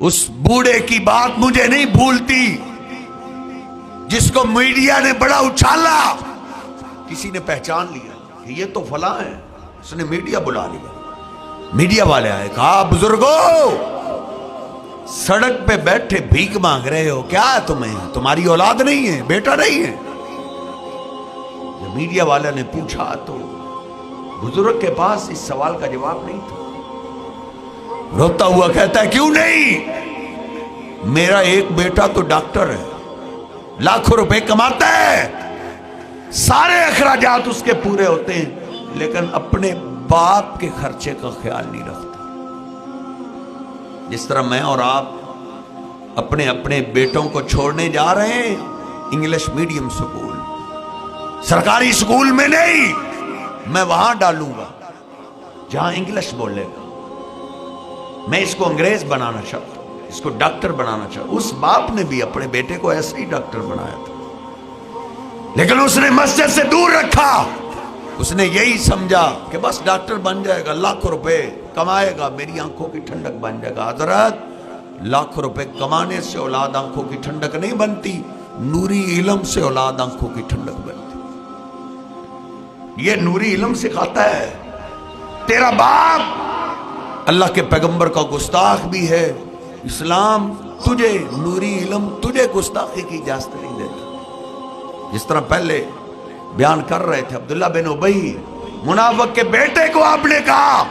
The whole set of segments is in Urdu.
اس بوڑھے کی بات مجھے نہیں بھولتی جس کو میڈیا نے بڑا اچھالا. کسی نے پہچان لیا کہ یہ تو فلاں ہے, اس نے میڈیا بلا لیا. میڈیا والے آئے, کہا بزرگوں سڑک پہ بیٹھے بھیک مانگ رہے ہو, کیا ہے تمہیں, تمہاری اولاد نہیں ہے, بیٹا نہیں ہے؟ جب میڈیا والے نے پوچھا تو بزرگ کے پاس اس سوال کا جواب نہیں تھا. روتا ہوا کہتا ہے, کیوں نہیں, میرا ایک بیٹا تو ڈاکٹر ہے, لاکھوں روپے کماتا ہے, سارے اخراجات اس کے پورے ہوتے ہیں, لیکن اپنے باپ کے خرچے کا خیال نہیں رکھتا. جس طرح میں اور آپ اپنے اپنے بیٹوں کو چھوڑنے جا رہے ہیں انگلش میڈیم سکول, سرکاری سکول میں نہیں, میں وہاں ڈالوں گا جہاں انگلش بولے گا. میں اس کو انگریز بنانا چاہتا ہوں, اس کو ڈاکٹر بنانا چاہتا ہوں. اس باپ نے بھی اپنے بیٹے کو ایسے ہی ڈاکٹر بنایا تھا, لیکن اس نے مسجد سے دور رکھا. اس نے یہی سمجھا کہ بس ڈاکٹر بن جائے گا, لاکھوں روپے کمائے گا, میری آنکھوں کی ٹھنڈک بن جائے گا. حضرت, لاکھوں روپے کمانے سے اولاد آنکھوں کی ٹھنڈک نہیں بنتی, نوری علم سے اولاد آنکھوں کی ٹھنڈک بنتی. یہ نوری علم سکھاتا ہے. تیرا باپ اللہ کے پیغمبر کا گستاخ بھی ہے, اسلام تجھے نوری علم تجھے گستاخی کی اجازت نہیں دیتا. جس طرح پہلے بیان کر رہے تھے عبداللہ بن ابی منافق کے بیٹے کو آپ نے کہا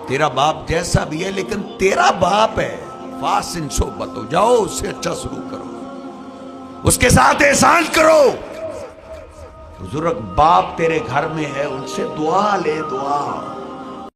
تیرا باپ جیسا بھی ہے لیکن تیرا باپ ہے, فاسن صحبت ہو, جاؤ اس سے اچھا سلوک کرو, اس کے ساتھ احسان کرو. بزرگ باپ تیرے گھر میں ہے, ان سے دعا لے, دعا